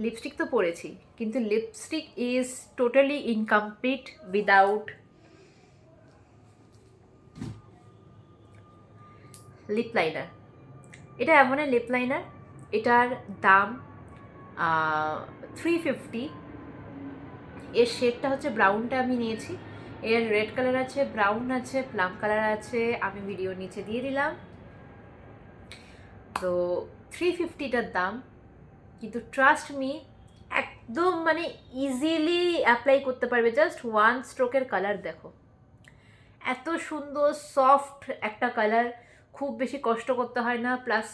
Lipstick তো পরেছি, কিন্তু lipstick is totally incomplete without lip liner. এটা এমন লিপ লাইনার, এটার দাম 350। এর শেডটা হচ্ছে ব্রাউনটা আমি নিয়েছি, এর রেড কালার আছে, ব্রাউন আছে, প্লাম কালার আছে, আমি ভিডিও নিচে দিয়ে দিলাম। তো 350টার দাম, কিন্তু ট্রাস্ট মি একদম মানে ইজিলি অ্যাপ্লাই করতে পারবে। জাস্ট ওয়ান স্ট্রোকের কালার দেখো, এত সুন্দর সফট একটা কালার, খুব বেশি কষ্ট করতে হয় না, প্লাস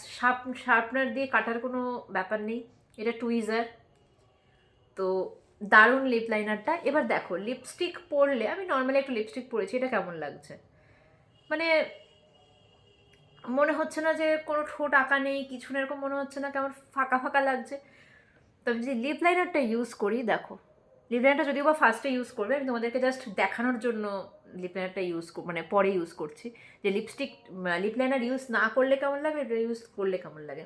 শার্পনার দিয়ে কাটার কোনো ব্যাপার নেই, এটা টুইজার। তো দারুণ লিপ লাইনারটা। এবার দেখো লিপস্টিক পরলে, আমি নর্মালি একটু লিপস্টিক পরেছি, এটা কেমন লাগছে, মানে মনে হচ্ছে না যে কোনো ঠোঁট আঁকা নেই, কিছু না, এরকম মনে হচ্ছে না, কেমন ফাঁকা ফাঁকা লাগছে। তবে যদি লিপ লাইনারটা ইউজ করি, দেখো লিপ লাইনারটা যদিও বা ফার্স্টে ইউজ করবে, আমি তোমাদেরকে জাস্ট দেখানোর জন্য লিপ লাইনারটা মানে পরে ইউজ করছি, যে লিপ লাইনার ইউজ না করলে কেমন লাগে, এটা ইউজ করলে কেমন লাগে।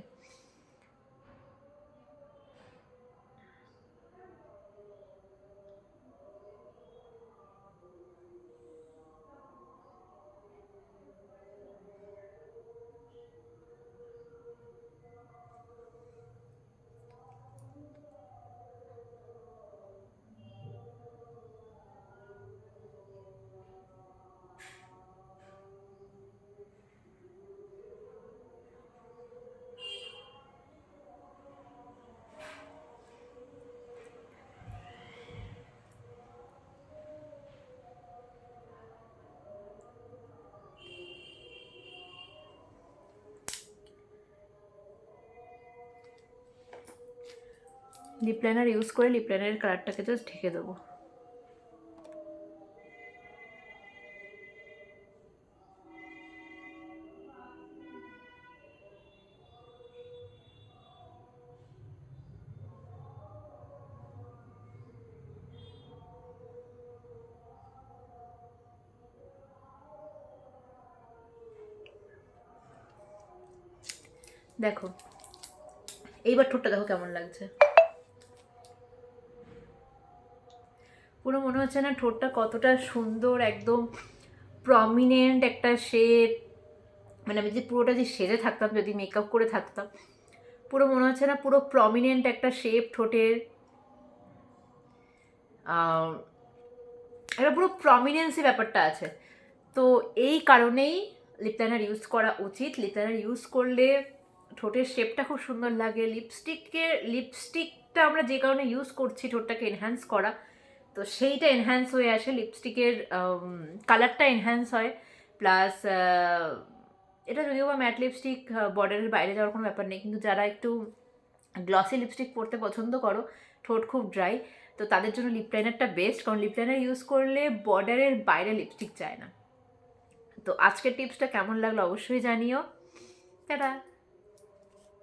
লিপ লাইনার ইউজ করে লিপ লাইনারের কালারটাকে জাস্ট ঢেকে দেবো। দেখো এইবার ঠোঁটটা দেখো কেমন লাগছে, পুরো মনে হচ্ছে না ঠোঁটটা কতটা সুন্দর, একদম প্রমিনেন্ট একটা শেপ। মানে আমি যদি পুরোটা যে সেজে থাকতাম, যদি মেকআপ করে থাকতাম, পুরো মনে হচ্ছে না পুরো প্রমিনেন্ট একটা শেপ ঠোঁটের, একটা পুরো প্রমিনেন্সি ব্যাপারটা আছে। তো এই কারণেই লিপ লাইনার ইউজ করা উচিত। লিপ লাইনার ইউজ করলে ঠোঁটের শেপটা খুব সুন্দর লাগে। লিপস্টিকটা আমরা যে কারণে ইউজ করছি ঠোঁটটাকে এনহ্যান্স করা, তো সেইটা এনহ্যান্স হয়ে আসে, লিপস্টিকের কালারটা এনহ্যান্স হয়। প্লাস এটা যদিও বা ম্যাট লিপস্টিক, বর্ডারের বাইরে যাওয়ার কোনো ব্যাপার নেই, কিন্তু যারা একটু গ্লসি লিপস্টিক পরতে পছন্দ করো, ঠোঁট খুব ড্রাই, তো তাদের জন্য লিপ লাইনারটা বেস্ট, কারণ লিপ লাইনার ইউজ করলে বর্ডারের বাইরে লিপস্টিক চায় না। তো আজকের টিপসটা কেমন লাগলো অবশ্যই জানিও। টাটা।